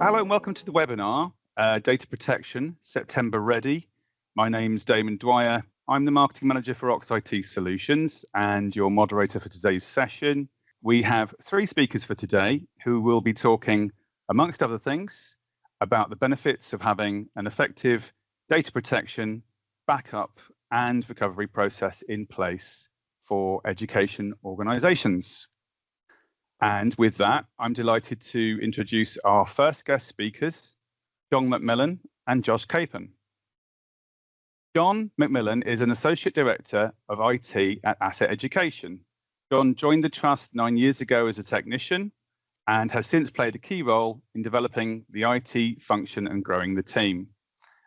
Hello and welcome to the webinar, Data Protection, September Ready. My name's Damon Dwyer. I'm the Marketing Manager for Ox IT Solutions and your moderator for today's session. We have three speakers for today who will be talking, amongst other things, about the benefits of having an effective data protection, backup and recovery process in place for education organisations. And with that, I'm delighted to introduce our first guest speakers, John McMillan and Josh Capon. John McMillan is an Associate Director of IT at Asset Education. John joined the Trust 9 years ago as a technician and has since played a key role in developing the IT function and growing the team.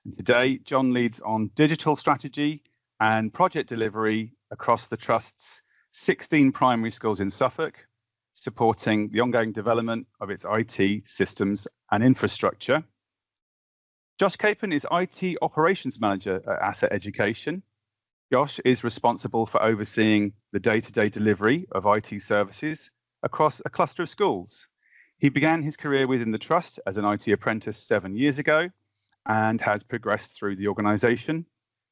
And today, John leads on digital strategy and project delivery across the Trust's 16 primary schools in Suffolk, supporting the ongoing development of its IT systems and infrastructure. Josh Capon is IT Operations Manager at Asset Education. Josh is responsible for overseeing the day-to-day delivery of IT services across a cluster of schools. He began his career within the Trust as an IT apprentice 7 years ago and has progressed through the organisation,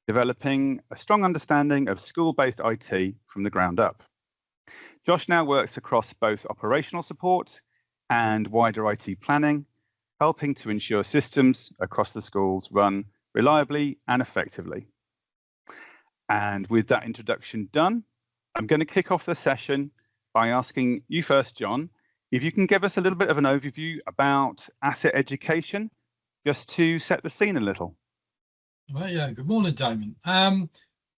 developing a strong understanding of school-based IT from the ground up. Josh now works across both operational support and wider IT planning, helping to ensure systems across the schools run reliably and effectively. And with that introduction done, I'm going to kick off the session by asking you first, John, if you can give us a little bit of an overview about Asset Education, just to set the scene a little. Well, yeah, good morning, Damon.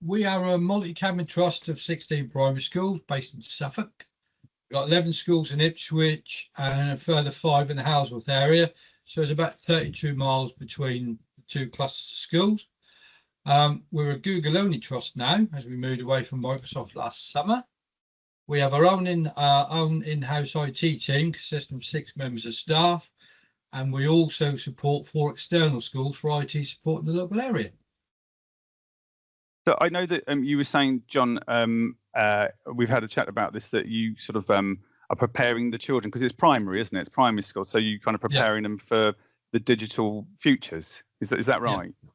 We are a multi-academy trust of 16 primary schools based in Suffolk. We've got 11 schools in Ipswich and a further 5 in the Houseworth area. So it's about 32 miles between the two clusters of schools. We're a Google-only trust now, as we moved away from Microsoft last summer. We have our own in-house IT team consisting of 6 members of staff, and we also support 4 external schools for IT support in the local area. So I know that you were saying, John, we've had a chat about this, that you sort of are preparing the children, because it's primary, isn't it? It's primary school. So you kind of preparing them for the digital futures. Is that right? Yeah.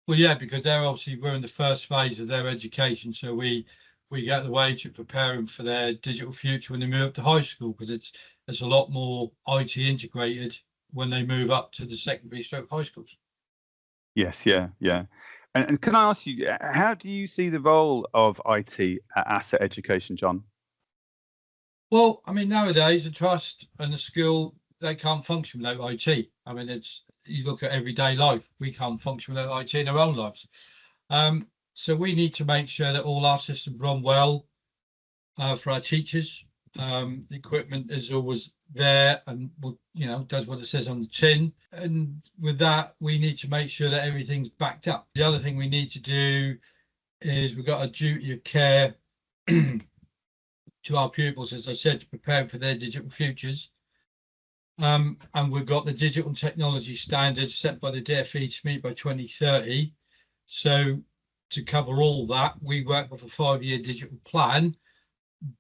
Well, yeah, because we're in the first phase of their education. So we get the way to prepare them for their digital future when they move up to high school, because it's a lot more IT integrated when they move up to the secondary stroke high schools. Yes, yeah. And can I ask you, how do you see the role of IT at Asset Education, John? Well, I mean, nowadays the trust and the school, they can't function without IT. I mean, you look at everyday life, we can't function without IT in our own lives. So we need to make sure that all our systems run well for our teachers. The equipment is always there and does what it says on the tin. And with that, we need to make sure that everything's backed up. The other thing we need to do is we've got a duty of care to our pupils, as I said, to prepare for their digital futures. And we've got the digital technology standards set by the DFE to meet by 2030. So to cover all that, we work with a 5-year digital plan,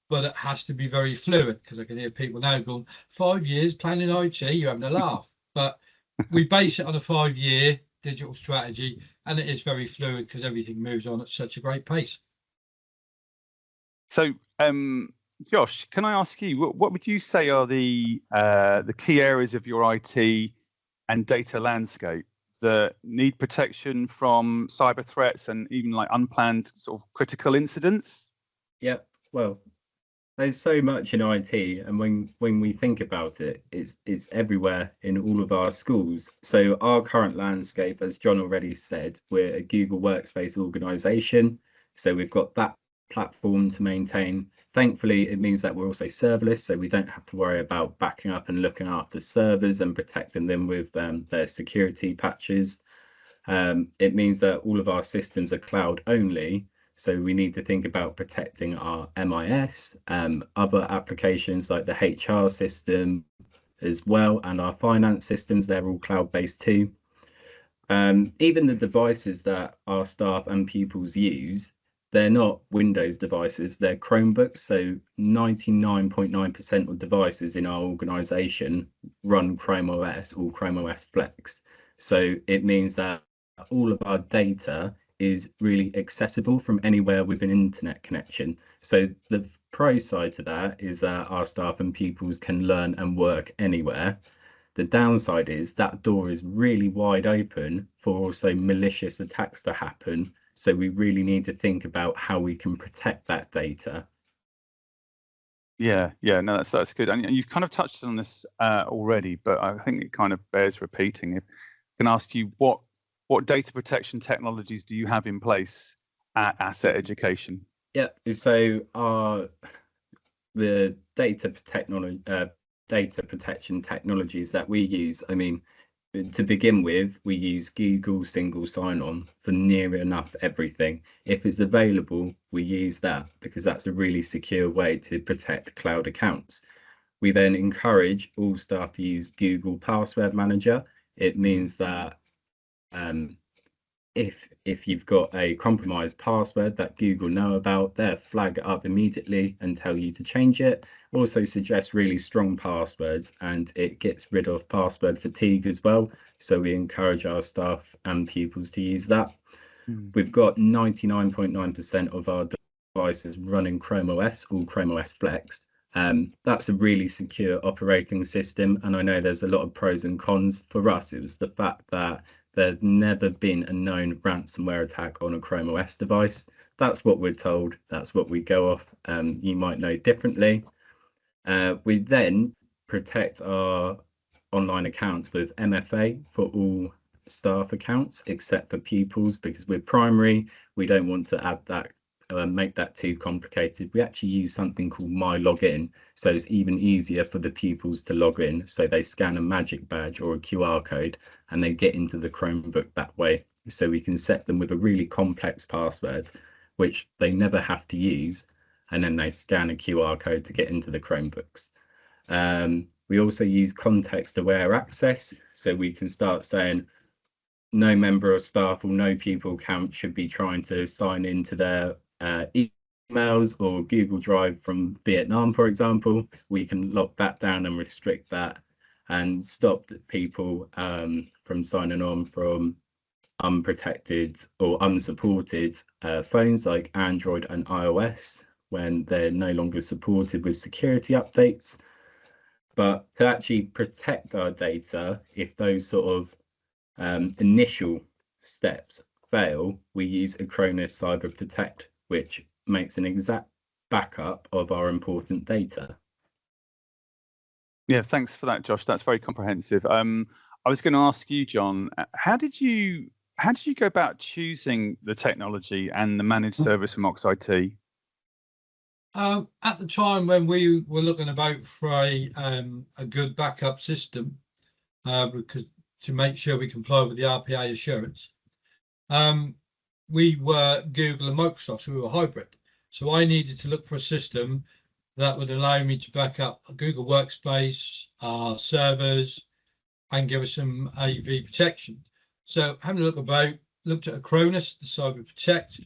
but it has to be very fluid, because I can hear people now going, 5 years planning IT, you're having a laugh. But we base it on a 5-year digital strategy, and it is very fluid because everything moves on at such a great pace. So, Josh, can I ask you, what would you say are the key areas of your IT and data landscape that need protection from cyber threats and even like unplanned sort of critical incidents? Yeah, well, there's so much in IT, and when we think about it, it's everywhere in all of our schools. So our current landscape, as John already said, we're a Google Workspace organization. So we've got that platform to maintain. Thankfully, it means that we're also serverless, so we don't have to worry about backing up and looking after servers and protecting them with their security patches. It means that all of our systems are cloud only. So we need to think about protecting our MIS, other applications like the HR system as well, and our finance systems, they're all cloud-based too. Even the devices that our staff and pupils use, they're not Windows devices, they're Chromebooks. So 99.9% of devices in our organization run Chrome OS or Chrome OS Flex. So it means that all of our data is really accessible from anywhere with an internet connection. So the pro side to that is that our staff and pupils can learn and work anywhere. The downside is that door is really wide open for also malicious attacks to happen. So we really need to think about how we can protect that data. Yeah, no, that's good. And you've kind of touched on this already, but I think it kind of bears repeating. If I can ask you, what data protection technologies do you have in place at Asset Education? Yeah, so the data protection technologies that we use, I mean, to begin with, we use Google single sign-on for near enough everything. If it's available, we use that because that's a really secure way to protect cloud accounts. We then encourage all staff to use Google Password Manager. It means that if you've got a compromised password that Google know about, they'll flag it up immediately and tell you to change it. Also suggest really strong passwords, and it gets rid of password fatigue as well. So we encourage our staff and pupils to use that. We've got 99.9% of our devices running Chrome OS or Chrome OS Flex. That's a really secure operating system, and I know there's a lot of pros and cons. For us, it was the fact that there's never been a known ransomware attack on a Chrome OS device. That's what we're told. That's what we go off. You might know differently. We then protect our online accounts with MFA for all staff accounts except for pupils, because we're primary. We don't want to add that, make that too complicated. We actually use something called My Login, so it's even easier for the pupils to log in. So they scan a magic badge or a QR code and they get into the Chromebook that way. So we can set them with a really complex password, which they never have to use, and then they scan a QR code to get into the Chromebooks. We also use context-aware access, so we can start saying no member of staff or no pupil account should be trying to sign into their emails or Google Drive from Vietnam, for example. We can lock that down and restrict that and stop people from signing on from unprotected or unsupported phones like Android and iOS when they're no longer supported with security updates. But to actually protect our data, if those sort of initial steps fail, we use Acronis Cyber Protect, which makes an exact backup of our important data. Yeah, thanks for that, Josh. That's very comprehensive. I was going to ask you, John, how did you go about choosing the technology and the managed service from Ox IT? At the time when we were looking about for a good backup system, because to make sure we comply with the RPA assurance, we were Google and Microsoft, so we were hybrid. So I needed to look for a system that would allow me to back up a Google Workspace, our servers, and give us some AV protection. So having a look about, looked at Acronis, the Cyber Protect,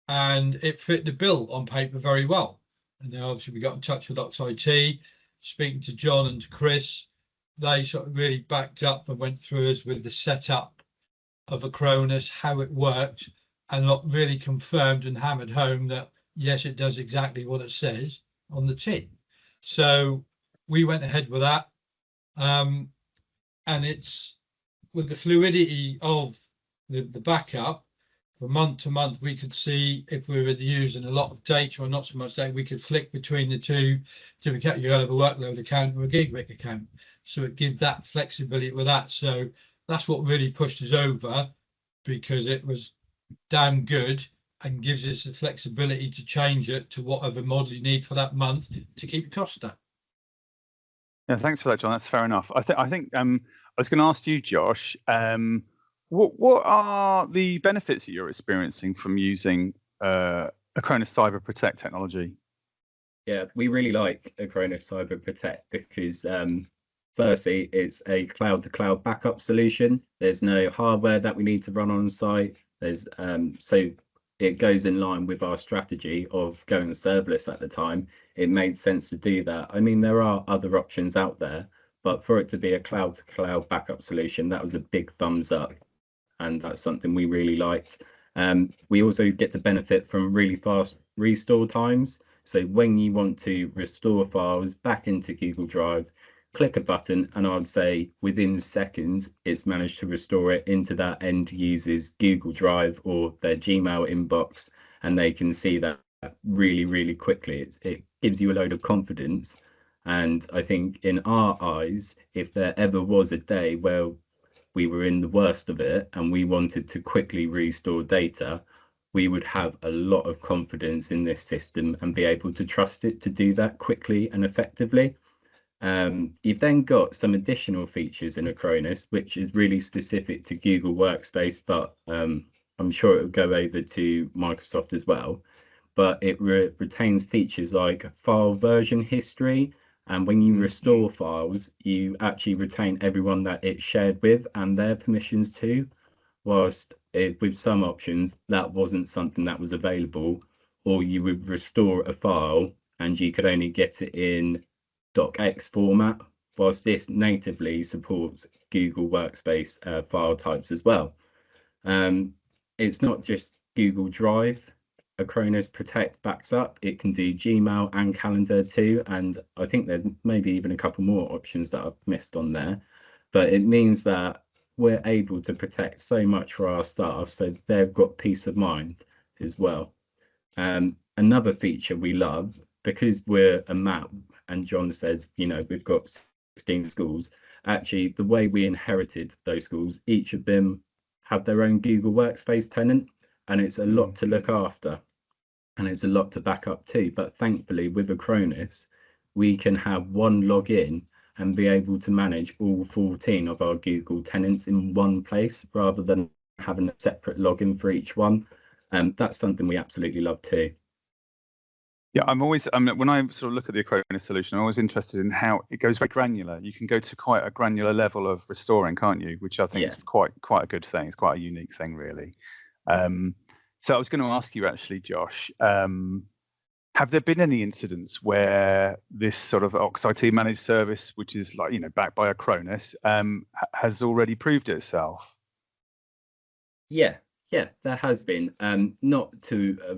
and it fit the bill on paper very well. And then obviously we got in touch with Ox IT, speaking to John and to Chris. They sort of really backed up and went through us with the setup of Acronis, how it worked, and really confirmed and hammered home that yes, it does exactly what it says on the tin. So we went ahead with that, and it's with the fluidity of the backup. From month to month, we could see if we were using a lot of data or not so much data. We could flick between the two different accounts. You have a workload account or a gigabit account, so it gives that flexibility with that. So that's what really pushed us over, because it was damn good and gives us the flexibility to change it to whatever model you need for that month to keep your costs down. Yeah, thanks for that, John. That's fair enough. I think I was going to ask you, Josh. What are the benefits that you're experiencing from using Acronis Cyber Protect technology? Yeah, we really like Acronis Cyber Protect because firstly, it's a cloud-to-cloud backup solution. There's no hardware that we need to run on site. There's so it goes in line with our strategy of going serverless at the time. It made sense to do that. I mean, there are other options out there, but for it to be a cloud-to-cloud backup solution, that was a big thumbs up, and that's something we really liked. We also get to benefit from really fast restore times. So when you want to restore files back into Google Drive, click a button, and I would say within seconds, it's managed to restore it into that end user's Google Drive or their Gmail inbox, and they can see that really, really quickly. It gives you a load of confidence. And I think in our eyes, if there ever was a day where we were in the worst of it and we wanted to quickly restore data, we would have a lot of confidence in this system and be able to trust it to do that quickly and effectively. You've then got some additional features in Acronis, which is really specific to Google Workspace, but I'm sure it will go over to Microsoft as well. But it retains features like file version history. And when you restore files, you actually retain everyone that it's shared with and their permissions too. Whilst with some options, that wasn't something that was available, or you would restore a file and you could only get it in docx format, whilst this natively supports Google Workspace file types as well. It's not just Google Drive. Acronis Protect backs up. It can do Gmail and Calendar too, and I think there's maybe even a couple more options that I've missed on there. But it means that we're able to protect so much for our staff, so they've got peace of mind as well. Another feature we love, because we're a map, and John says, you know, we've got 16 schools. Actually, the way we inherited those schools, each of them have their own Google Workspace tenant, and it's a lot to look after. And it's a lot to back up too. But thankfully, with Acronis, we can have one login and be able to manage all 14 of our Google tenants in one place rather than having a separate login for each one. That's something we absolutely love too. Yeah, when I sort of look at the Acronis solution, I'm always interested in how it goes very granular. You can go to quite a granular level of restoring, can't you? Which I think is quite a good thing. It's quite a unique thing, really. So I was going to ask you actually, Josh, have there been any incidents where this sort of OXIT managed service, which is like, you know, backed by Acronis, has already proved itself? Yeah, there has been. Not to a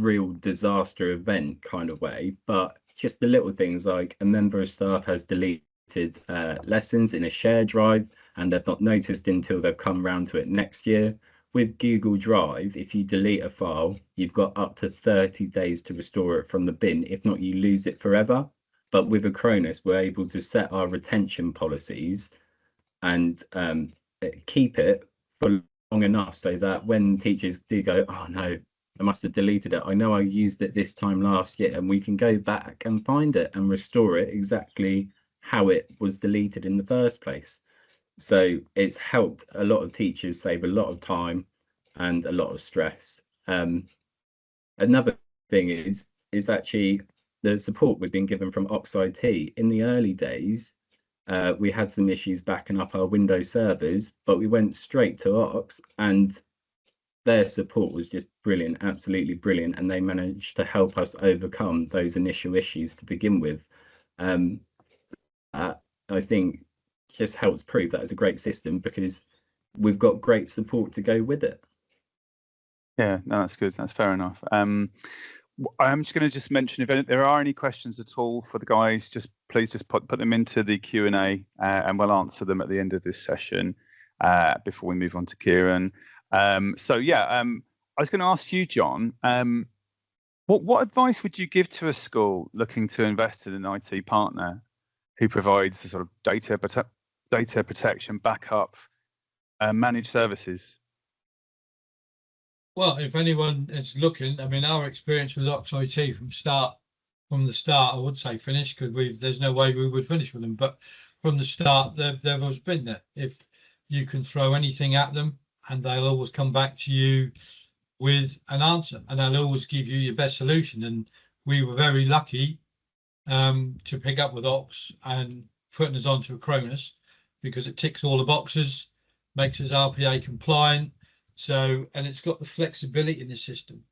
real disaster event kind of way, but just the little things like a member of staff has deleted lessons in a shared drive and they've not noticed until they've come round to it next year. With Google Drive, if you delete a file, you've got up to 30 days to restore it from the bin. If not, you lose it forever. But with Acronis, we're able to set our retention policies and keep it for long enough so that when teachers do go, oh no, I must have deleted it. I know I used it this time last year, and we can go back and find it and restore it exactly how it was deleted in the first place. So it's helped a lot of teachers save a lot of time and a lot of stress. Another thing is actually the support we've been given from OXIT. In the early days, we had some issues backing up our Windows servers, but we went straight to Ox and their support was just brilliant, absolutely brilliant. And they managed to help us overcome those initial issues to begin with. I think just helps prove that it's a great system because we've got great support to go with it. Yeah, no, that's good. That's fair enough. I'm just going to mention if there are any questions at all for the guys, please put them into the Q&A and we'll answer them at the end of this session before we move on to Kieron. I was going to ask you, John, what advice would you give to a school looking to invest in an IT partner who provides the sort of data protection, backup, managed services? Well, if anyone is looking, I mean, our experience with OXIT from the start, I would say finish because there's no way we would finish with them. But from the start, they've always been there. If you can throw anything at them, and they'll always come back to you with an answer, and they'll always give you your best solution. And we were very lucky to pick up with Ox and putting us onto Acronis because it ticks all the boxes, makes us RPA compliant. So, and it's got the flexibility in the system.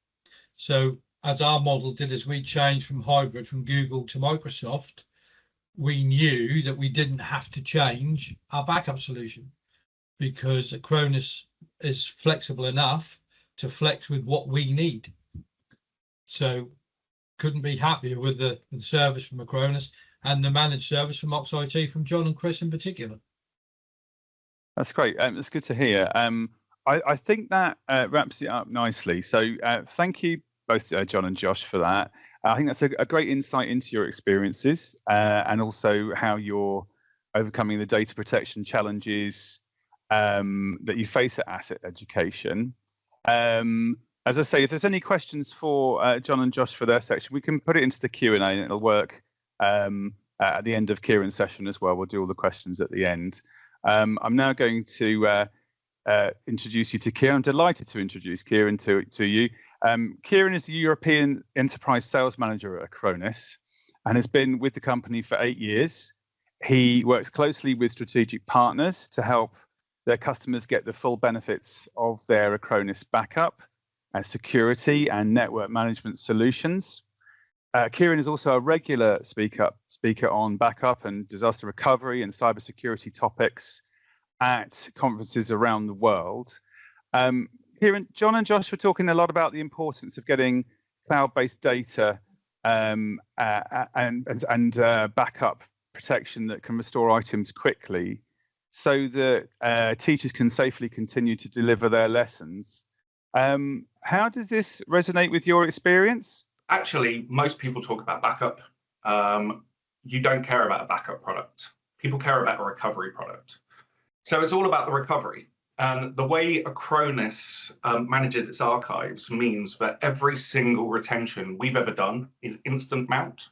So as our model did, as we changed from hybrid from Google to Microsoft, we knew that we didn't have to change our backup solution because Acronis is flexible enough to flex with what we need. So couldn't be happier with the service from Acronis and the managed service from Ox IT from John and Chris in particular. That's great. That's good to hear. I think that wraps it up nicely. So thank you both, John and Josh, for that. I think that's a great insight into your experiences and also how you're overcoming the data protection challenges that you face at Asset Education. As I say, if there's any questions for John and Josh for their section, we can put it into the Q&A and it'll work at the end of Kieron's session as well. We'll do all the questions at the end. I'm now going to introduce you to Kieron. I'm delighted to introduce Kieron to you. Kieron is the European Enterprise Sales Manager at Acronis and has been with the company for 8 years. He works closely with strategic partners to help their customers get the full benefits of their Acronis backup and security and network management solutions. Kieron is also a regular speaker on backup and disaster recovery and cybersecurity topics at conferences around the world. Kieron, John and Josh were talking a lot about the importance of getting cloud-based data and backup protection that can restore items quickly so that teachers can safely continue to deliver their lessons. How does this resonate with your experience? Actually, most people talk about backup. You don't care about a backup product. People care about a recovery product. So it's all about the recovery. And the way Acronis manages its archives means that every single retention we've ever done is instant mount.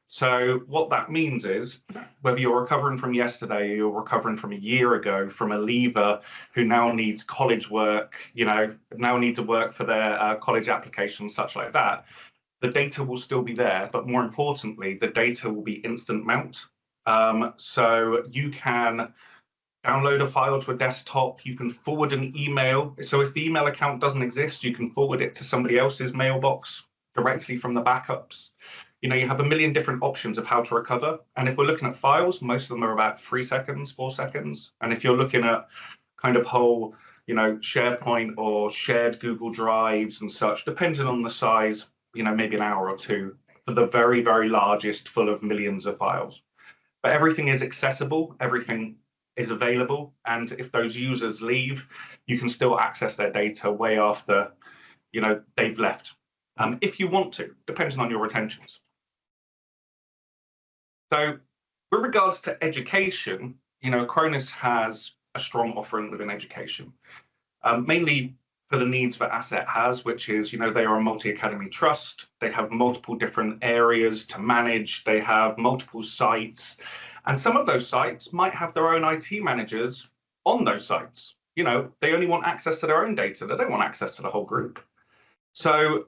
So what that means is whether you're recovering from yesterday, or you're recovering from a year ago, from a leaver who now needs college work, now need to work for their college application, such like that, the data will still be there. But more importantly, the data will be instant mount. So you can download a file to a desktop, you can forward an email. So if the email account doesn't exist, you can forward it to somebody else's mailbox directly from the backups. You have a million different options of how to recover. And if we're looking at files, most of them are about 3 seconds, 4 seconds. And if you're looking at kind of whole, SharePoint or shared Google Drives and such, depending on the size, maybe an hour or two for the very, very largest full of millions of files. But everything is accessible, everything is available. And if those users leave, you can still access their data way after, they've left. If you want to, depending on your retentions. So with regards to education, Acronis has a strong offering within education, mainly for the needs that Asset has, which is, they are a multi-academy trust. They have multiple different areas to manage. They have multiple sites. And some of those sites might have their own IT managers on those sites. They only want access to their own data. They don't want access to the whole group. So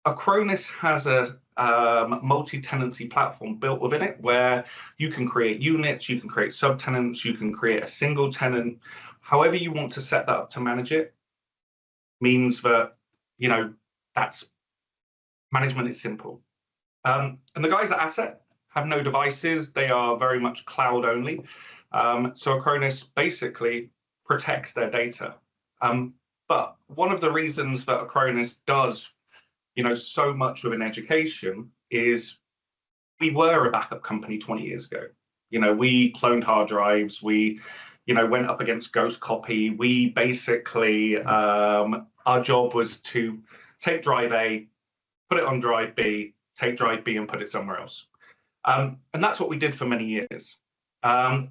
Acronis has a multi-tenancy platform built within it where you can create units, you can create subtenants, you can create a single tenant. However you want to set that up to manage it means that, that's management is simple. And the guys at Asset have no devices. They are very much cloud only. So Acronis basically protects their data. But one of the reasons that Acronis does so much within education is we were a backup company 20 years ago. We cloned hard drives. We, went up against ghost copy. We basically, our job was to take drive A, put it on drive B, take drive B and put it somewhere else. And that's what we did for many years. And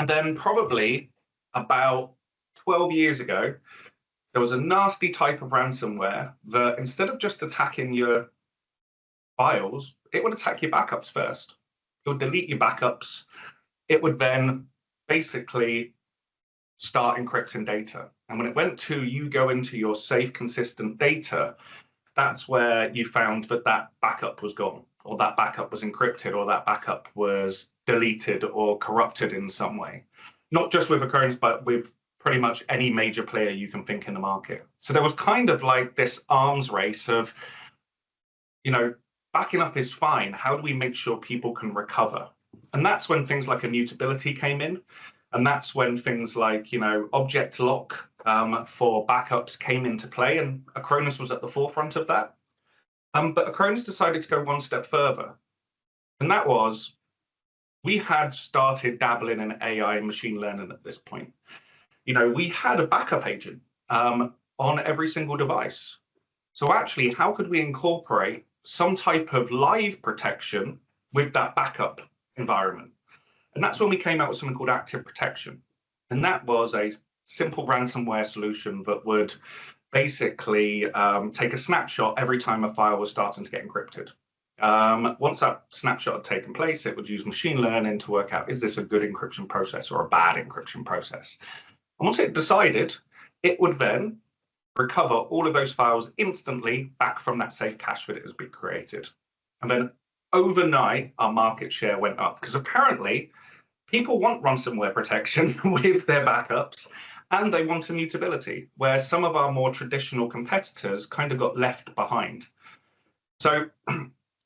then probably about 12 years ago, there was a nasty type of ransomware that instead of just attacking your files, it would attack your backups first. It would delete your backups. It would then basically start encrypting data. And when it went to you go into your safe, consistent data, that's where you found that that backup was gone, or that backup was encrypted, or that backup was deleted or corrupted in some way. Not just with Acronis, but with pretty much any major player you can think in the market. So there was kind of like this arms race of, backing up is fine. How do we make sure people can recover? And that's when things like immutability came in. And that's when things like, object lock for backups came into play. And Acronis was at the forefront of that. But Acronis decided to go one step further. And that was, we had started dabbling in AI and machine learning at this point. We had a backup agent on every single device. So actually, how could we incorporate some type of live protection with that backup environment? And that's when we came out with something called active protection. And that was a simple ransomware solution that would basically take a snapshot every time a file was starting to get encrypted. Once that snapshot had taken place, it would use machine learning to work out, is this a good encryption process or a bad encryption process? And once it decided, it would then recover all of those files instantly back from that safe cache that it has been created. And then overnight, our market share went up because apparently people want ransomware protection with their backups and they want immutability, where some of our more traditional competitors kind of got left behind. So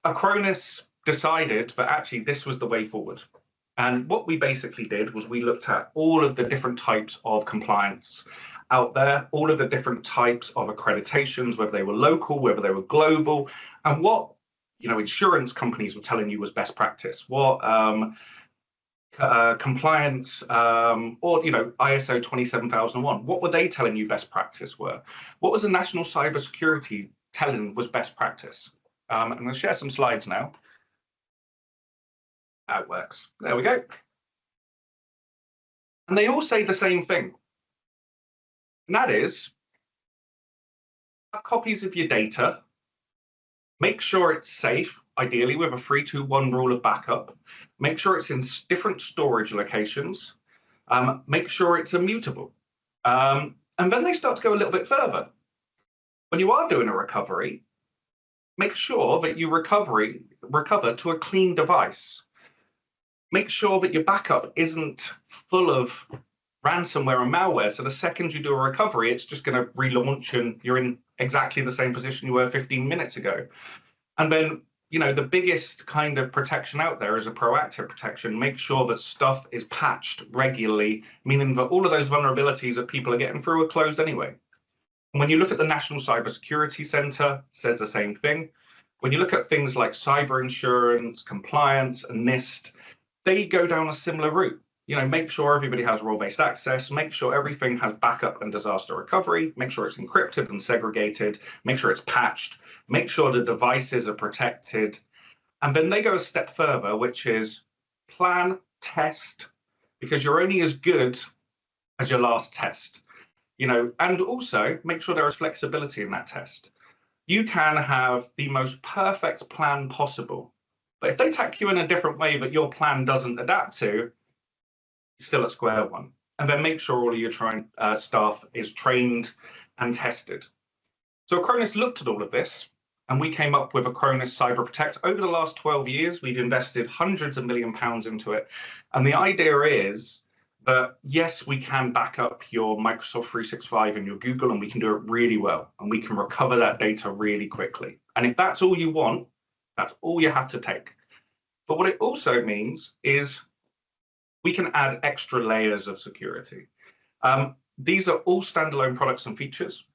Acronis decided that actually this was the way forward. And what we basically did was we looked at all of the different types of compliance out there, all of the different types of accreditations, whether they were local, whether they were global, and what insurance companies were telling you was best practice, what compliance or ISO 27001, what were they telling you best practice were? What was the national cybersecurity telling was best practice? I'm going to share some slides now. How it works. There we go. And they all say the same thing. And that is, have copies of your data, make sure it's safe, ideally with a 3-2-1 rule of backup, make sure it's in different storage locations, make sure it's immutable. And then they start to go a little bit further. When you are doing a recovery, make sure that you recover to a clean device. Make sure that your backup isn't full of ransomware and malware. So the second you do a recovery, it's just going to relaunch and you're in exactly the same position you were 15 minutes ago. And then, the biggest kind of protection out there is a proactive protection. Make sure that stuff is patched regularly, meaning that all of those vulnerabilities that people are getting through are closed anyway. And when you look at the National Cybersecurity Center, it says the same thing. When you look at things like cyber insurance, compliance, and NIST, they go down a similar route. Make sure everybody has role-based access, make sure everything has backup and disaster recovery, make sure it's encrypted and segregated, make sure it's patched, make sure the devices are protected. And then they go a step further, which is plan, test, because you're only as good as your last test. And also make sure there is flexibility in that test. You can have the most perfect plan possible, but if they tack you in a different way that your plan doesn't adapt to, still at square one. And then make sure all of your staff is trained and tested. So Acronis looked at all of this, and we came up with Acronis Cyber Protect. Over the last 12 years, we've invested hundreds of £millions into it. And the idea is that, yes, we can back up your Microsoft 365 and your Google, and we can do it really well. And we can recover that data really quickly. And if that's all you want, that's all you have to take. But what it also means is we can add extra layers of security. These are all standalone products and features.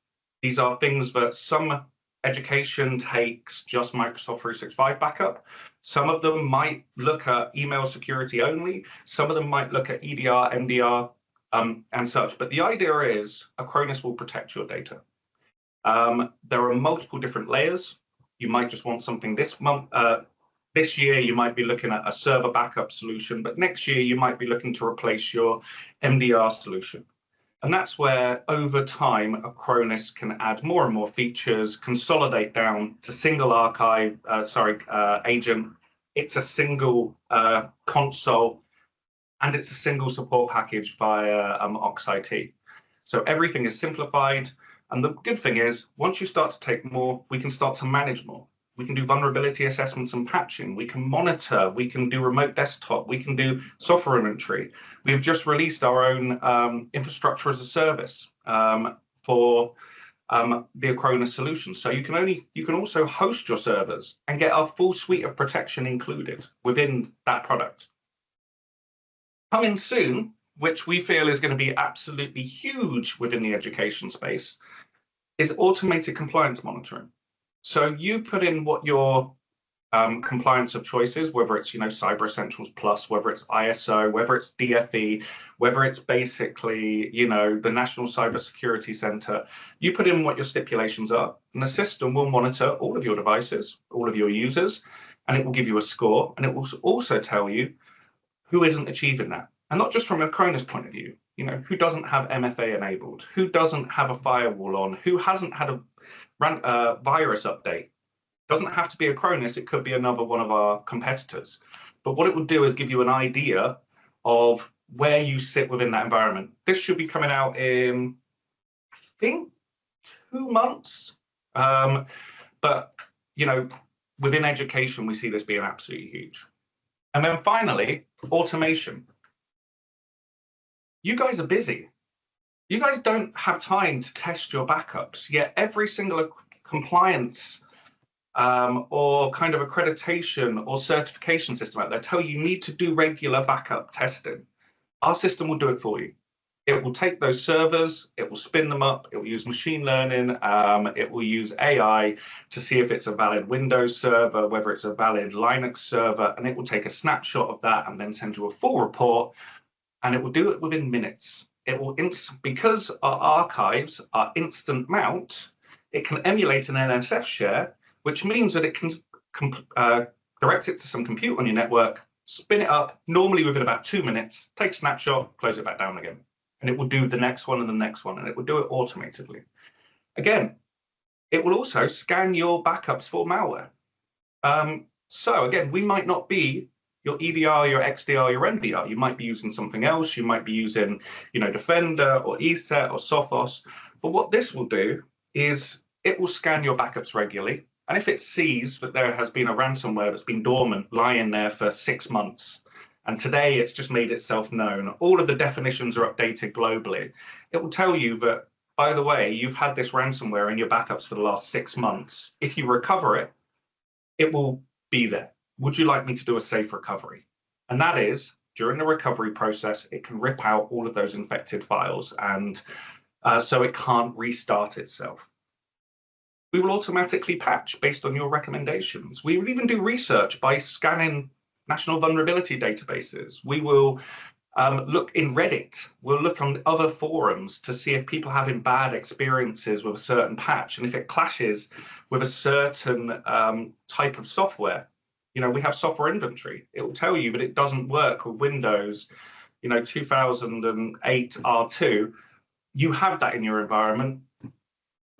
These are things that some education takes just Microsoft 365 backup. Some of them might look at email security only. Some of them might look at EDR, MDR, and such. But the idea is Acronis will protect your data. There are multiple different layers. You might just want something this month. This year, you might be looking at a server backup solution, but next year, you might be looking to replace your MDR solution. And that's where, over time, Acronis can add more and more features, consolidate down. It's a single archive, agent. It's a single console, and it's a single support package via OxIT. So everything is simplified. And the good thing is, once you start to take more, we can start to manage more. We can do vulnerability assessments and patching. We can monitor. We can do remote desktop. We can do software inventory. We've just released our own infrastructure as a service for the Acronis solution. So you can also host your servers and get our full suite of protection included within that product. Coming soon, which we feel is going to be absolutely huge within the education space, is automated compliance monitoring. So you put in what your compliance of choice is, whether it's Cyber Essentials Plus, whether it's ISO, whether it's DFE, whether it's basically the National Cyber Security Center. You put in what your stipulations are, and the system will monitor all of your devices, all of your users, and it will give you a score, and it will also tell you who isn't achieving that. And not just from a Acronis point of view, who doesn't have MFA enabled, who doesn't have a firewall on, who hasn't had a virus update. Doesn't have to be Acronis, it could be another one of our competitors. But what it will do is give you an idea of where you sit within that environment. This should be coming out in, I think, 2 months. But, within education, we see this being absolutely huge. And then finally, automation. You guys are busy. You guys don't have time to test your backups, yet every single compliance or kind of accreditation or certification system out there tell you need to do regular backup testing. Our system will do it for you. It will take those servers, it will spin them up, it will use machine learning, it will use AI to see if it's a valid Windows server, whether it's a valid Linux server, and it will take a snapshot of that and then send you a full report, and it will do it within minutes. It will, because our archives are instant mount, it can emulate an NSF share, which means that it can direct it to some compute on your network, spin it up, normally within about 2 minutes, take a snapshot, close it back down again. And it will do the next one and the next one, and it will do it automatically. Again, it will also scan your backups for malware. So again, we might not be your EDR, your XDR, your MDR. You might be using something else. You might be using, Defender or ESET or Sophos. But what this will do is it will scan your backups regularly. And if it sees that there has been a ransomware that's been dormant, lying there for 6 months, and today it's just made itself known, all of the definitions are updated globally, it will tell you that, by the way, you've had this ransomware in your backups for the last 6 months. If you recover it, it will be there. Would you like me to do a safe recovery? And that is, during the recovery process, it can rip out all of those infected files, and so it can't restart itself. We will automatically patch based on your recommendations. We will even do research by scanning national vulnerability databases. We will look in Reddit. We'll look on other forums to see if people are having bad experiences with a certain patch, and if it clashes with a certain type of software. We have software inventory. It will tell you that it doesn't work with Windows, 2008 R2. You have that in your environment.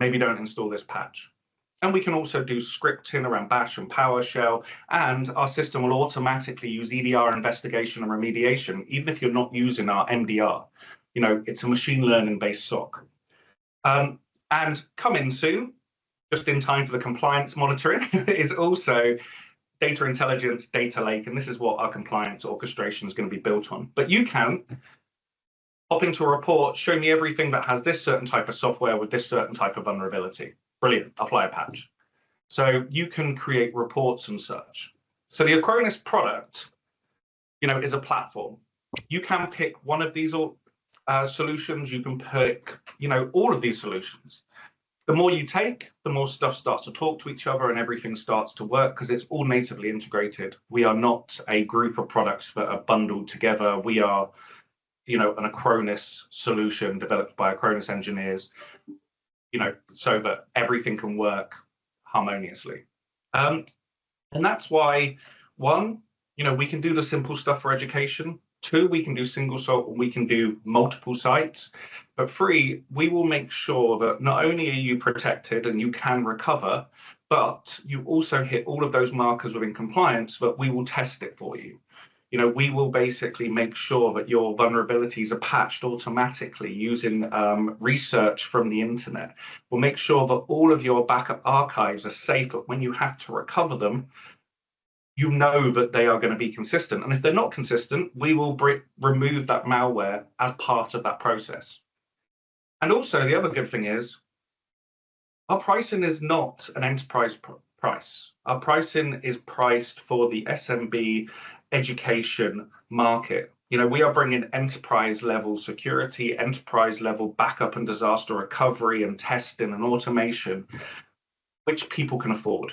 Maybe don't install this patch. And we can also do scripting around Bash and PowerShell, and our system will automatically use EDR investigation and remediation, even if you're not using our MDR. It's a machine learning based SOC. And coming soon, just in time for the compliance monitoring, is also data intelligence, data lake, and this is what our compliance orchestration is going to be built on. But you can hop into a report, show me everything that has this certain type of software with this certain type of vulnerability. Brilliant, apply a patch. So you can create reports and such. So the Acronis product, is a platform. You can pick one of these solutions. You can pick, all of these solutions. The more you take, the more stuff starts to talk to each other and everything starts to work because it's all natively integrated. We are not a group of products that are bundled together. We are an Acronis solution developed by Acronis engineers, so that everything can work harmoniously. And that's why, one, we can do the simple stuff for education. 2, we can do single site, we can do multiple sites. But 3, we will make sure that not only are you protected and you can recover, but you also hit all of those markers within compliance, but we will test it for you. we will basically make sure that your vulnerabilities are patched automatically using research from the internet. We'll make sure that all of your backup archives are safe, that when you have to recover them, you know that they are going to be consistent. And if they're not consistent, we will remove that malware as part of that process. And also, the other good thing is, our pricing is not an enterprise price. Our pricing is priced for the SMB education market. We are bringing enterprise level security, enterprise level backup and disaster recovery and testing and automation, which people can afford.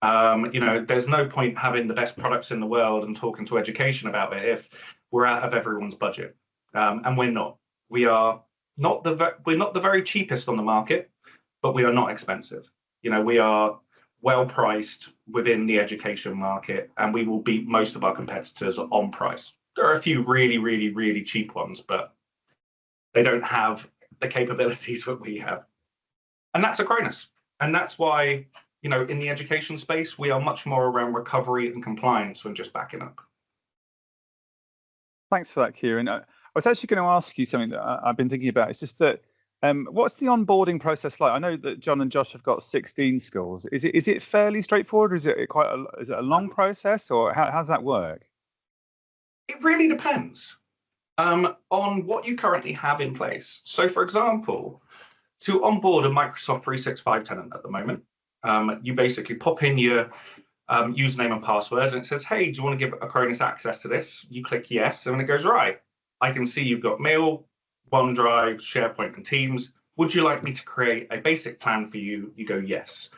There's no point having the best products in the world and talking to education about it if we're out of everyone's budget. And we're not. We're not the very cheapest on the market, but we are not expensive. We are well priced within the education market, and we will beat most of our competitors on price. There are a few really, really, really cheap ones, but they don't have the capabilities that we have. And that's Acronis. And that's why, in the education space, we are much more around recovery and compliance than just backing up. Thanks for that, Kieron. I was actually going to ask you something that I've been thinking about. It's just that what's the onboarding process like? I know that John and Josh have got 16 schools. Is it fairly straightforward, or is it a long process, or how does that work? It really depends on what you currently have in place. So, for example, to onboard a Microsoft 365 tenant at the moment, you basically pop in your username and password, and it says, hey, do you want to give Acronis access to this? You click yes, and it goes, right, I can see you've got Mail, OneDrive, SharePoint, and Teams. Would you like me to create a basic plan for you? You go, yes.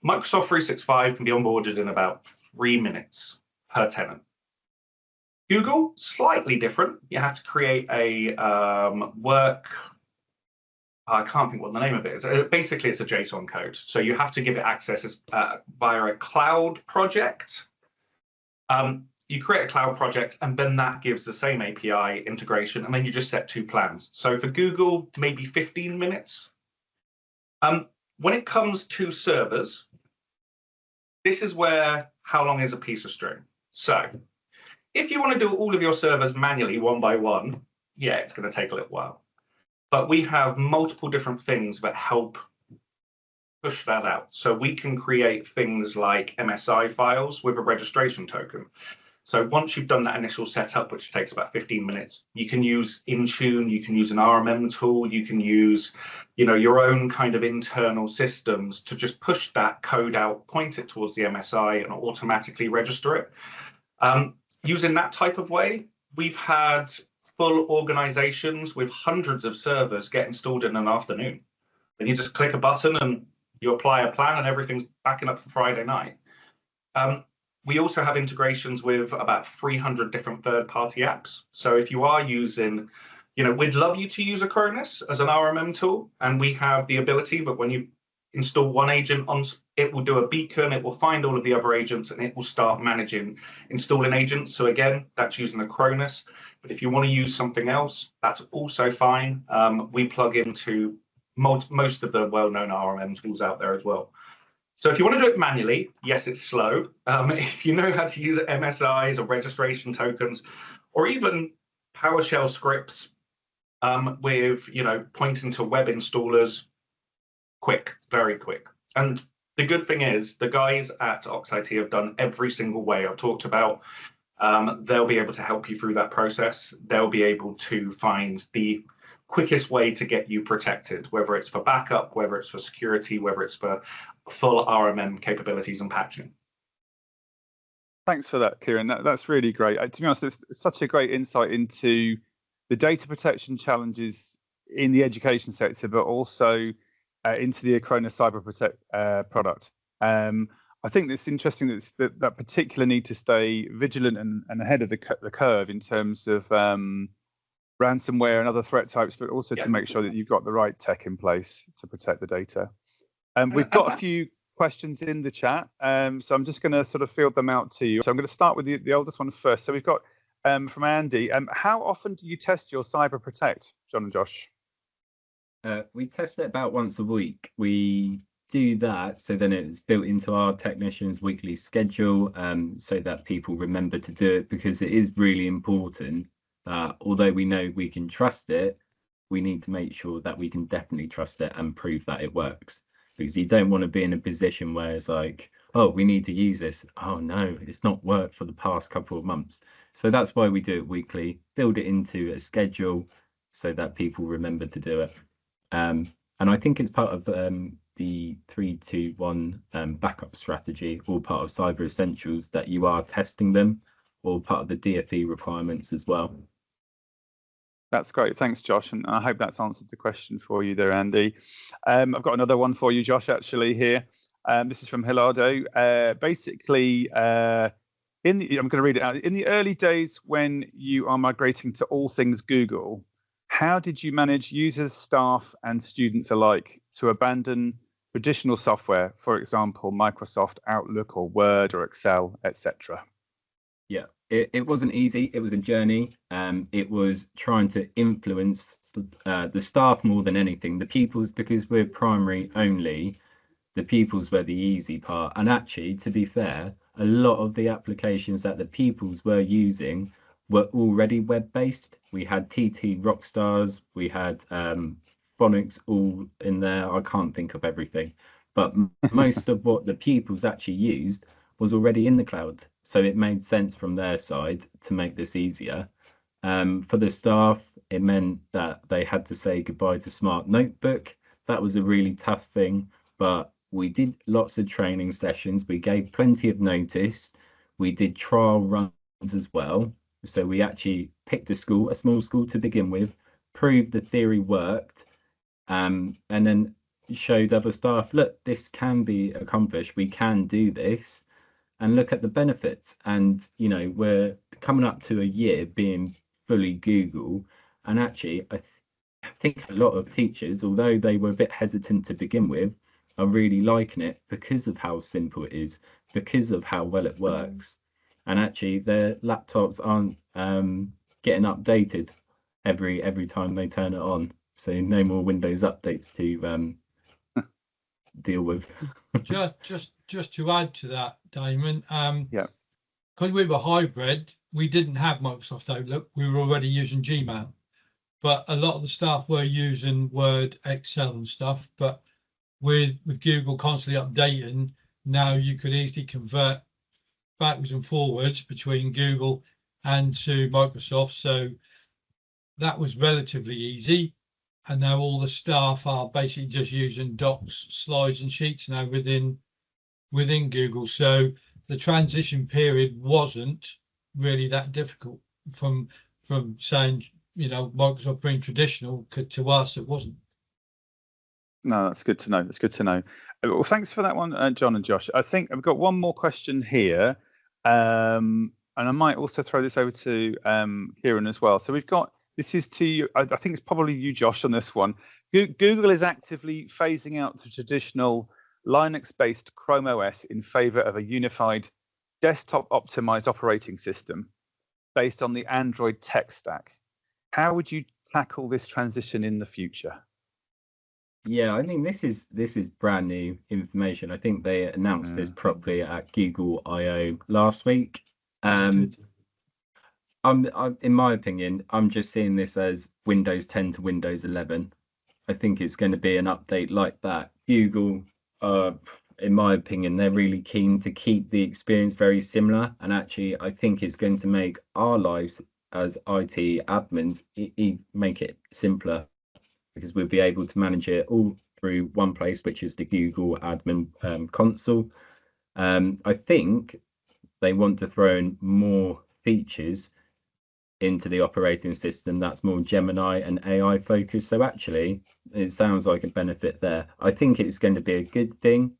Microsoft 365 can be onboarded in about 3 minutes per tenant. Google, slightly different. You have to create a I can't think what the name of it is. Basically, it's a JSON code. So you have to give it access via a cloud project. You create a cloud project, and then that gives the same API integration, and then you just set 2 plans. So for Google, maybe 15 minutes. When it comes to servers, this is where how long is a piece of string. So if you want to do all of your servers manually one by one, yeah, it's going to take a little while. But we have multiple different things that help push that out. So we can create things like MSI files with a registration token. So once you've done that initial setup, which takes about 15 minutes, you can use Intune, you can use an RMM tool, you can use, your own kind of internal systems to just push that code out, point it towards the MSI, and automatically register it. Using that type of way, we've had full organizations with hundreds of servers get installed in an afternoon. And you just click a button and you apply a plan, and everything's backing up for Friday night. We also have integrations with about 300 different third-party apps. So if you are using, we'd love you to use Acronis as an RMM tool, and we have the ability, but when you install one agent, it will do a beacon, it will find all of the other agents, and it will start installing agents. So again, that's using Acronis. But if you want to use something else, that's also fine. We plug into most of the well-known RMM tools out there as well. So if you want to do it manually, yes, it's slow. If you know how to use MSIs or registration tokens, or even PowerShell scripts with, pointing to web installers, quick, very quick. And the good thing is the guys at OxIT have done every single way I've talked about. They'll be able to help you through that process. They'll be able to find the quickest way to get you protected, whether it's for backup, whether it's for security, whether it's for full RMM capabilities and patching. Thanks for that, Kieron. That's really great. To be honest, it's such a great insight into the data protection challenges in the education sector, but also into the Acronis Cyber Protect product. I think it's interesting that particular need to stay vigilant and ahead of the curve in terms of ransomware and other threat types, but also to make sure that you've got the right tech in place to protect the data. We've got a few questions in the chat, so I'm just going to sort of field them out to you. So I'm going to start with the oldest one first. So we've got from Andy. How often do you test your Cyber Protect, John and Josh? We test it about once a week. We do that, so then it's built into our technicians' weekly schedule, so that people remember to do it, because it is really important that although we know we can trust it, we need to make sure that we can definitely trust it and prove that it works. Because you don't want to be in a position where it's like, oh, we need to use this. Oh no, it's not worked for the past couple of months. So that's why we do it weekly, build it into a schedule so that people remember to do it. And I think it's part of the 3-2-1 backup strategy, or part of Cyber Essentials, that you are testing them, or part of the DFE requirements as well. That's great. Thanks, Josh. And I hope that's answered the question for you there, Andy. I've got another one for you, Josh, actually here. This is from Hilardo. Basically, I'm going to read it out. In the early days when you are migrating to all things Google, how did you manage users, staff, and students alike to abandon traditional software, for example, Microsoft Outlook or Word or Excel, etc.? Yeah, it wasn't easy. It was a journey. It was trying to influence the staff more than anything. The pupils, because we're primary only, the pupils were the easy part. And actually, to be fair, a lot of the applications that the pupils were using were already web-based. We had TT Rockstars, we had Phonics all in there. I can't think of everything, but most of what the pupils actually used was already in the cloud. So it made sense from their side to make this easier. For the staff, it meant that they had to say goodbye to Smart Notebook. That was a really tough thing, but we did lots of training sessions. We gave plenty of notice. We did trial runs as well. So we actually picked a small school to begin with, proved the theory worked, and then showed other staff, look, this can be accomplished. We can do this. And look at the benefits. And, you know, we're coming up to a year being fully Google. And actually, I think a lot of teachers, although they were a bit hesitant to begin with, are really liking it because of how simple it is, because of how well it works. And actually, their laptops aren't getting updated every time they turn it on. So no more Windows updates to deal with. just to add to that, Damon, yeah, because we were hybrid, we didn't have Microsoft Outlook. We were already using Gmail, but a lot of the staff were using Word, Excel, and stuff. But with Google constantly updating, now you could easily convert backwards and forwards between Google and to Microsoft. So that was relatively easy. And now all the staff are basically just using docs, slides, and sheets now within Google. So the transition period wasn't really that difficult from saying, you know, Microsoft being traditional to us, it wasn't. No, that's good to know. That's good to know. Well, thanks for that one, John and Josh. I think I've got one more question here, and I might also throw this over to Kieron as well. So we've got, this is to you, I think it's probably you, Josh, on this one. Google is actively phasing out the traditional Linux-based Chrome OS in favor of a unified desktop-optimized operating system based on the Android tech stack. How would you tackle this transition in the future? Yeah, I think this is brand new information. I think they announced this properly at Google I/O last week. I'm in my opinion, I'm just seeing this as Windows 10 to Windows 11. I think it's going to be an update like that. Google, in my opinion, they're really keen to keep the experience very similar. And actually, I think it's going to make our lives as IT admins, make it simpler, because we'll be able to manage it all through one place, which is the Google admin console. I think they want to throw in more features into the operating system that's more Gemini and AI focused. So actually, it sounds like a benefit there. I think it's going to be a good thing,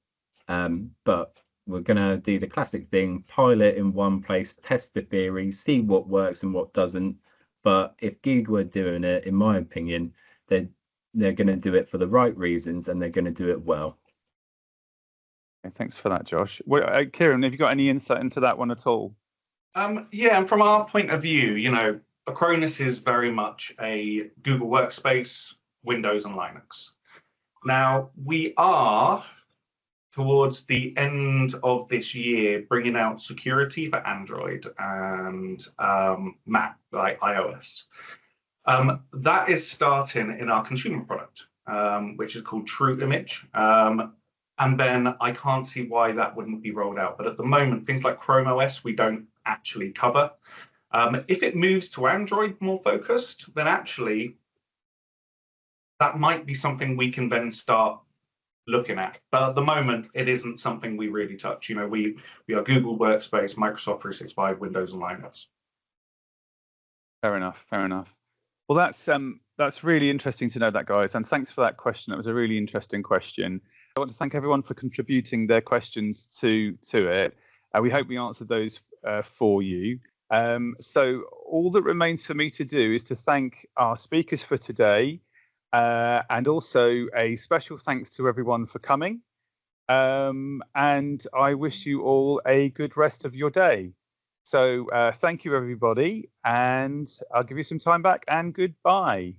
but we're going to do the classic thing, pilot in one place, test the theory, see what works and what doesn't. But if Google are doing it, in my opinion, they're going to do it for the right reasons, and they're going to do it well. Okay, thanks for that, Josh. Well, Kieron, have you got any insight into that one at all? Yeah, and from our point of view, you know, Acronis is very much a Google Workspace, Windows and Linux. Now, we are towards the end of this year bringing out security for Android and Mac, like iOS. That is starting in our consumer product, which is called True Image. And then I can't see why that wouldn't be rolled out. But at the moment, things like Chrome OS, we don't actually cover. If it moves to Android more focused, then actually that might be something we can then start looking at. But at the moment, it isn't something we really touch. You know, we are Google Workspace, Microsoft 365, Windows, and Linux. Fair enough. Fair enough. Well, that's really interesting to know that, guys. And thanks for that question. That was a really interesting question. I want to thank everyone for contributing their questions to it. We hope we answered those for you. So all that remains for me to do is to thank our speakers for today, and also a special thanks to everyone for coming. And I wish you all a good rest of your day. So thank you, everybody, and I'll give you some time back, and goodbye.